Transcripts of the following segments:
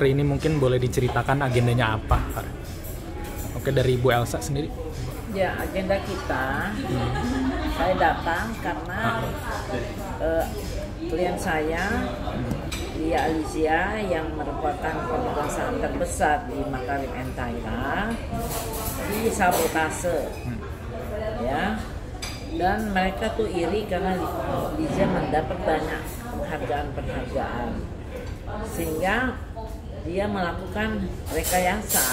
Mapri ini mungkin boleh diceritakan agendanya apa, Pak? Oke, dari Ibu Elsa sendiri. Ya, agenda kita, saya datang karena klien saya, Lia Alizia, yang merupakan pemegang saham terbesar di Makarim Entaira, disabotase, ya. Dan mereka tuh iri karena Lizia mendapat banyak penghargaan, sehingga dia melakukan rekayasa,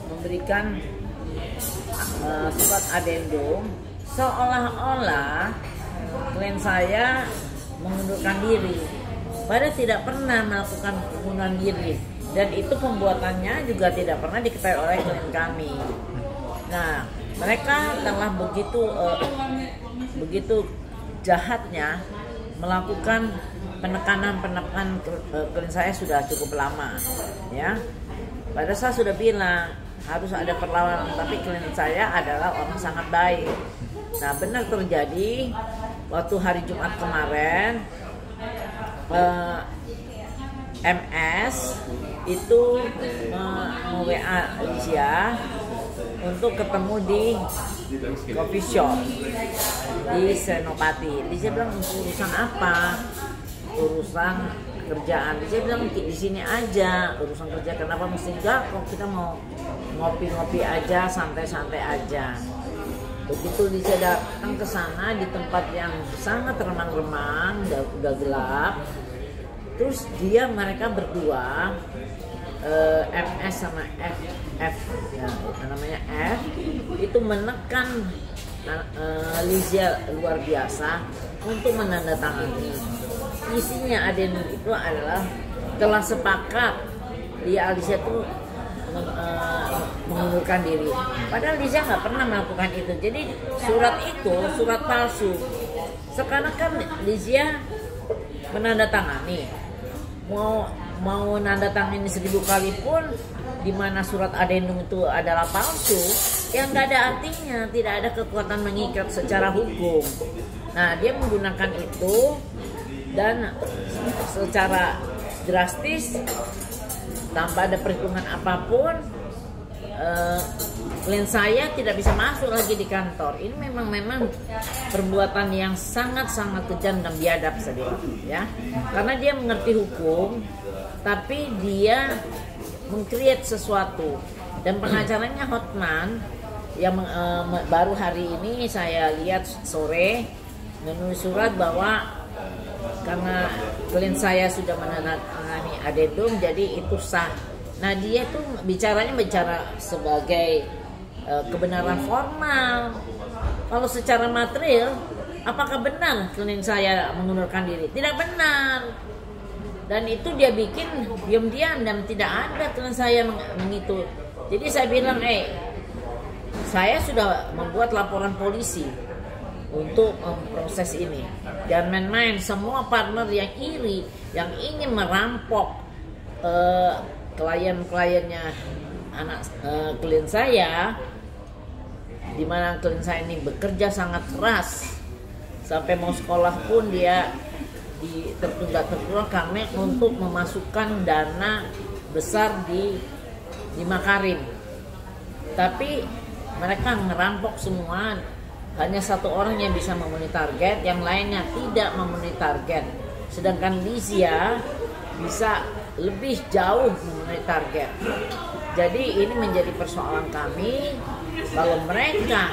memberikan surat adendum seolah-olah klien saya mengundurkan diri, padahal tidak pernah melakukan pengunduran diri, dan itu pembuatannya juga tidak pernah diketahui oleh klien kami. Nah, mereka telah begitu jahatnya melakukan penekanan klien saya sudah cukup lama, ya. Padahal saya sudah bilang harus ada perlawanan, tapi klien saya adalah orang sangat baik. Nah, benar terjadi waktu hari Jumat kemarin, MS itu WA Alicia untuk ketemu di coffee shop di Senopati. Dia bilang, urusan apa? Urusan kerjaan. Dia bilang, di sini aja urusan kerja. Kenapa mesti enggak? Kok kita mau ngopi-ngopi aja, santai-santai aja. Begitu dia datang ke sana di tempat yang sangat remang-remang, udah gelap. Terus mereka berdua, MS sama F, ya, namanya F, itu menekan Lizia luar biasa untuk menandatangani. Isinya adendum itu adalah telah sepakat Lizia itu mengundurkan diri. Padahal Lizia nggak pernah melakukan itu. Jadi surat itu surat palsu. Sekarang kan Lizia menandatangani, mau nandatangani 1000 kali pun, di mana surat adendum itu adalah palsu, yang nggak ada artinya, tidak ada kekuatan mengikat secara hukum. Nah, dia menggunakan itu dan secara drastis tanpa ada perhitungan apapun, klien saya tidak bisa masuk lagi di kantor. Ini memang perbuatan yang sangat-sangat kejam dan biadab, saya bilang, ya. Karena dia mengerti hukum, tapi dia meng-create sesuatu. Dan pengacaranya Hotman yang baru hari ini saya lihat sore menulis surat bahwa karena klien saya sudah menandatangani adendum, jadi itu sah. Nah, dia tuh bicara sebagai kebenaran formal. Kalau secara material, apakah benar klien saya mengundurkan diri? Tidak benar. Dan itu dia bikin diam-diam dan tidak ada klien saya mengitu. Jadi saya bilang, saya sudah membuat laporan polisi untuk memproses ini. Dan main-main, semua partner yang iri, yang ingin merampok klien-kliennya klien saya, di mana klien saya ini bekerja sangat keras, sampai mau sekolah pun dia tertunda karena untuk memasukkan dana besar di Makarim. Tapi mereka ngerampok semua. Hanya satu orang yang bisa memenuhi target, yang lainnya tidak memenuhi target. Sedangkan Lizia bisa lebih jauh memenuhi target. Jadi ini menjadi persoalan kami. Kalau mereka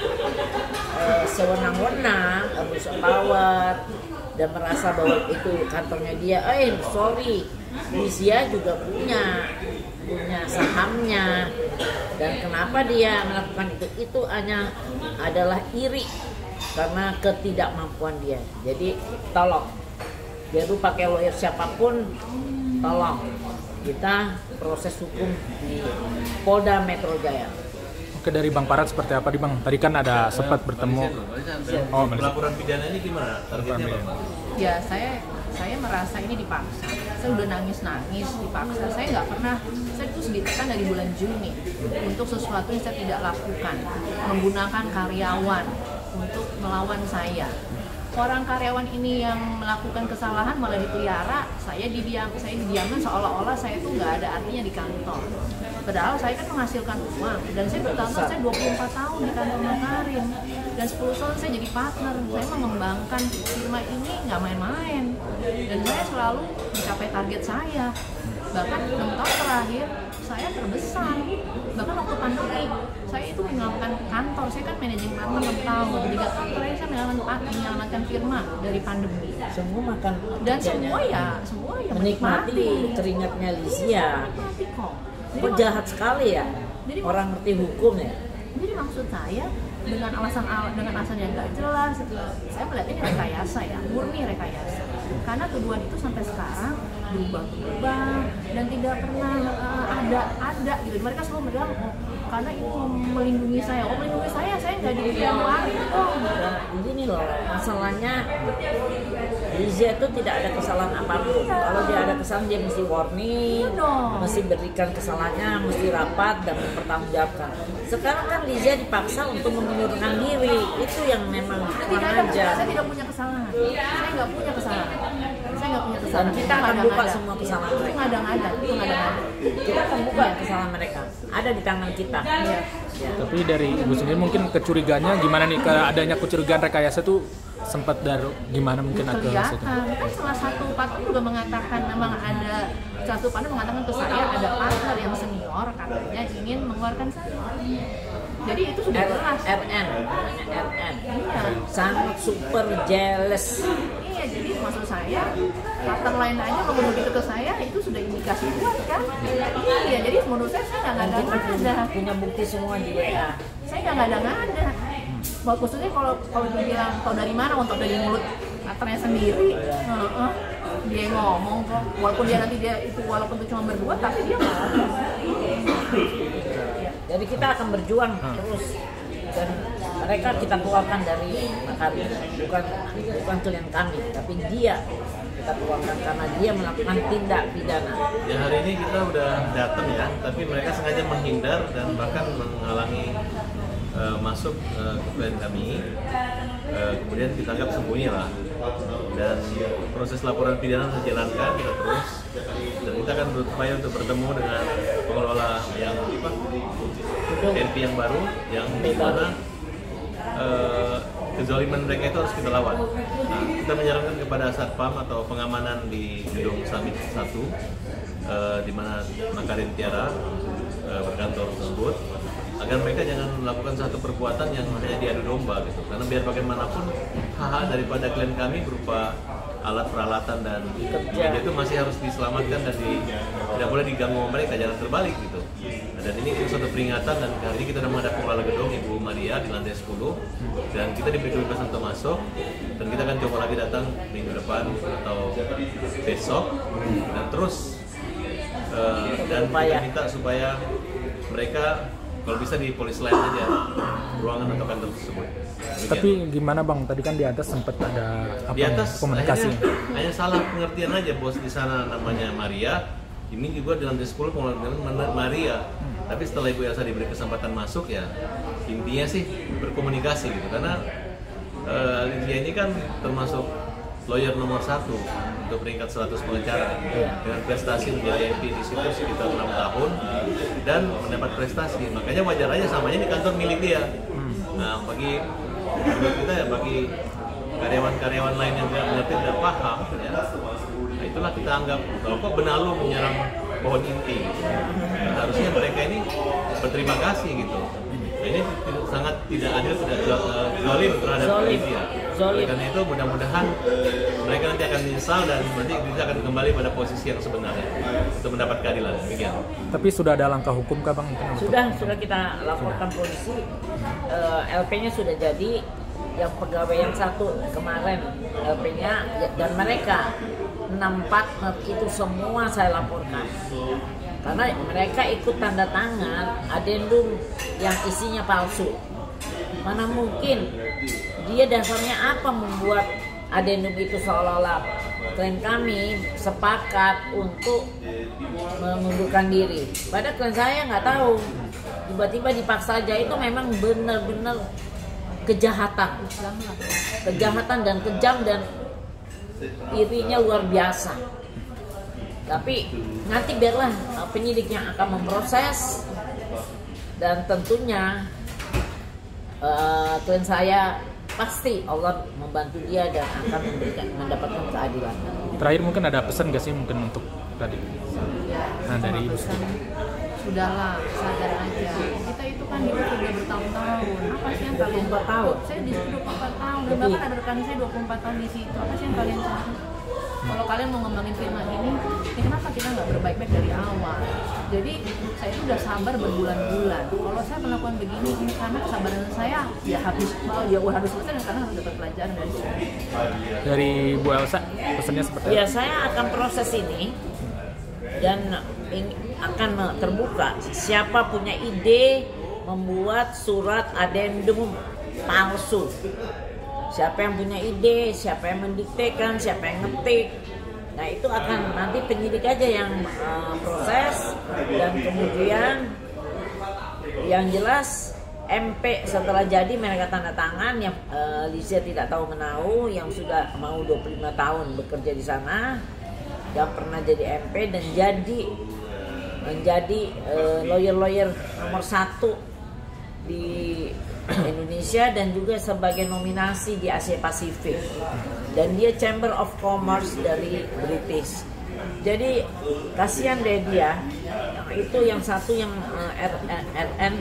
sewenang-wenang, abuse of power, dan merasa bahwa itu kantornya dia, sorry, Lizia juga punya sahamnya. Dan kenapa dia melakukan itu hanya adalah iri karena ketidakmampuan dia. Jadi tolong, biar lu pakai lawyer siapapun, tolong kita proses hukum di Polda Metro Jaya. Oke, dari Bang Farad seperti apa nih Bang? Tadi kan ada sempat bertemu. Laporan pidana ini gimana? Targetnya apa? Ya, saya merasa ini dipaksa. Saya udah nangis dipaksa. Saya nggak pernah, saya terus ditekan dari bulan Juni untuk sesuatu yang saya tidak lakukan, menggunakan karyawan untuk melawan saya. orang karyawan ini yang melakukan kesalahan malah dipelihara, saya didiamkan seolah-olah saya itu nggak ada artinya di kantor. Padahal saya kan menghasilkan uang dan saya bertahun-tahun, saya 24 tahun di kantor Makarim dan 10 tahun saya jadi partner. Saya mengembangkan firma ini nggak main-main dan saya selalu mencapai target saya. Bahkan 6 tahun terakhir saya terbesar. Bahkan waktu pandemi saya itu menyelamatkan kantor, saya kan managing partner 6 tahun, 3 tahun terakhir saya menyelamatkan firma dari pandemi. Semua makan Dan kerjanya. semua ya menikmati keringatnya Lizia. Menikmati kok. Kok jahat sekali ya? Jadi- Orang ngerti hukum ya. Jadi maksud saya dengan alasan yang nggak jelas, saya melihat ini rekayasa ya, murni rekayasa. Karena tuduhan itu sampai sekarang berubah dan tidak pernah ada gitu. Mereka selalu bilang, oh, karena ini melindungi saya. Oh, melindungi saya nggak dikeluarin dong. Nah, ini loh masalahnya. Lizia itu tidak ada kesalahan apapun. Kalau dia ada kesalahan dia mesti warning, Iya dong. mesti berikan kesalahannya, mesti rapat dan mempertanggungjawabkan. Sekarang kan Lizia dipaksa untuk mengundurkan diri. Itu yang memang kurang ajar. Saya tidak punya kesalahan. Saya nggak punya kesalahan. Dan kita akan buka semua kesalahan Itu mereka. ngada-ngada. Kita akan buka kesalahan mereka. Ada di tangan kita. Iya. Ya. Tapi dari ibu sendiri mungkin kecurigaannya gimana nih, ke adanya kecurigaan rekayasa tuh sempat dari gimana mungkin agak Kelihatan situ. kan salah satu partner juga mengatakan, memang ada satu partner mengatakan ke saya ada partner yang senior katanya ingin mengeluarkan saya. Jadi itu sudah jelas. RN, namanya RN. Iya. Sangat super jealous. Iya, jadi maksud saya partner lain aja ngomong begitu ke saya itu sudah indikasi kuat kan? Iya, jadi menurut saya nggak Dan kita ada. punya bukti semua di WA. Saya nggak ada. Maksudnya kalau dibilang tau dari mana, untuk dari mulut partnernya sendiri. Dia ngomong kok, walaupun itu cuma berdua, tapi dia ngomong. Jadi kita akan berjuang terus dan mereka kita keluarkan dari Makarim, bukan klien kami, tapi dia kita keluarkan karena dia melakukan tindak pidana. Ya hari ini kita udah datang ya, tapi mereka sengaja menghindar dan bahkan menghalangi masuk ke klien kami. Kemudian kita anggap sembunyi lah. Dan proses laporan pidana dijalankan kita terus. Dan kita akan berupaya untuk bertemu dengan pengelola yang NP yang baru, yang di mana kezaliman mereka itu harus kita lawan. Nah, kita menyarankan kepada Satpam atau pengamanan di gedung Summit 1 di mana Makarim Tiara berkantor tersebut, agar mereka jangan melakukan satu perbuatan yang hanya diadu domba gitu. Karena biar bagaimanapun hak daripada klien kami berupa alat peralatan dan media itu masih harus diselamatkan dan tidak boleh diganggu mereka, jangan terbalik gitu. Dan ini suatu peringatan dan hari ini kita sudah menghadap pengelola gedung Ibu Maria di lantai 10 dan kita diberi kebebasan untuk masuk dan kita akan coba lagi datang minggu depan atau besok dan terus dan kita minta supaya mereka kalau bisa di polis lain aja ruangan atau kantor tersebut. Demikian. Tapi gimana Bang? Tadi kan di atas sempat ada Di atas komunikasi. hanya salah pengertian aja, bos di sana namanya Maria, ini juga di lantai 10 pengelola Maria. Tapi setelah Ibu Elsa diberi kesempatan masuk ya intinya sih berkomunikasi gitu karena dia ini kan termasuk lawyer nomor 1 untuk peringkat 100 pengacara dengan prestasi menjadi MP di situ sekitar 6 tahun dan mendapat prestasi, makanya wajar aja samanya di kantor milik dia. Nah bagi kita ya, bagi karyawan-karyawan lain yang tidak mengerti, tidak paham ya, nah itulah kita anggap bahwa kok Benalu menyerang pohon inti gitu. Nah, harusnya mereka ini berterima kasih gitu. Nah, ini sangat tidak adil, tidak zalim terhadap dia. Oleh karena itu mudah-mudahan mereka nanti akan menyesal dan nanti kita akan kembali pada posisi yang sebenarnya untuk mendapat keadilan. Demikian. Tapi sudah ada langkah hukum kah Bang? Sudah kita laporkan polisi, LP-nya sudah jadi, yang pegawai yang satu kemarin LP-nya dan mereka 6 partner itu semua saya laporkan karena mereka ikut tanda tangan adendum yang isinya palsu. Mana mungkin dia dasarnya apa membuat adendum itu seolah-olah klien kami sepakat untuk mengundurkan diri. Padahal klien saya nggak tahu, tiba-tiba dipaksa aja. Itu memang benar-benar kejahatan, dan kejam dan irinya luar biasa. Tapi nanti biarlah penyidik yang akan memproses, dan tentunya klien saya pasti Allah membantu dia dan akan mendapatkan keadilan. Terakhir mungkin ada pesan gak sih mungkin untuk tadi? Nah, dari Ibu. Sudahlah, sadar aja. Kita itu kan hidup sudah bertahun-tahun. Apa sih yang kalian 24 tahun. Saya di 24 tahun dan bahkan ada rekan saya 24 tahun di situ. Apa sih yang kalian cari? Kalau kalian mau ngembangin firman ini, ya kenapa kita nggak berbaik-baik dari awal? Jadi saya itu udah sabar berbulan-bulan. Kalau saya melakukan begini, ini karena kesabaran saya ya harus selesai dan karena harus dapat pelajaran dari sini. Dari Bu Elsa, pesannya seperti apa? Ya, saya akan proses ini dan akan terbuka. Siapa punya ide membuat surat adendum palsu, siapa yang punya ide, siapa yang mendiktekan, siapa yang ngetik, nah itu akan nanti penyidik aja yang proses. Dan kemudian yang jelas MP setelah jadi mereka tanda tangan, yang Lisa tidak tahu menahu, yang sudah mau 25 tahun bekerja di sana, yang pernah jadi MP dan menjadi lawyer nomor 1 di Indonesia dan juga sebagai nominasi di Asia Pasifik, dan dia Chamber of Commerce dari British. Jadi kasihan deh dia, itu yang satu yang RN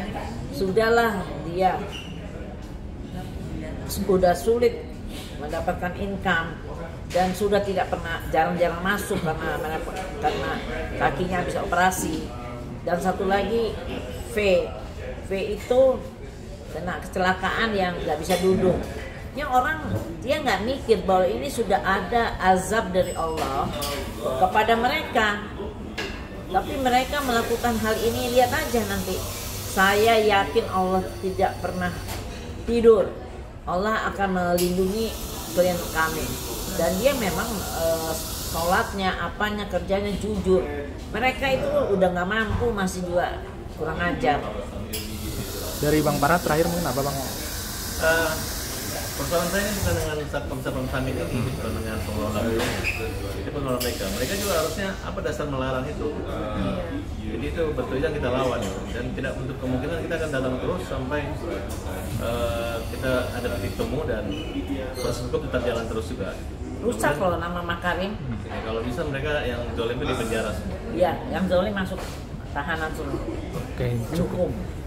sudahlah, dia sudah sulit mendapatkan income dan sudah tidak pernah, jarang-jarang masuk karena kakinya habis operasi. Dan satu lagi V itu kena kecelakaan yang nggak bisa duduk. Yang orang dia nggak mikir bahwa ini sudah ada azab dari Allah kepada mereka, tapi mereka melakukan hal ini. Lihat aja nanti, saya yakin Allah tidak pernah tidur. Allah akan melindungi klien kami, dan dia memang sholatnya, apanya, kerjanya jujur. Mereka itu udah nggak mampu, masih juga kurang ajar. Dari Bang Farah terakhir mungkin apa Bang? Persoalan saya ini bukan dengan Satpam Samit ini, bukan dengan pengelola gedungnya. Itu pengelola mereka juga harusnya apa dasar melarang itu. Jadi itu betul yang kita lawan, dan tidak untuk kemungkinan kita akan datang terus sampai kita ada titik temu dan proses hukum tetap jalan terus juga. Rusak loh nama Makarim. Ya, kalau bisa mereka yang zolim itu di penjara semua. Iya, yang zolim masuk tahanan semua. Oke, cukup. Hukum.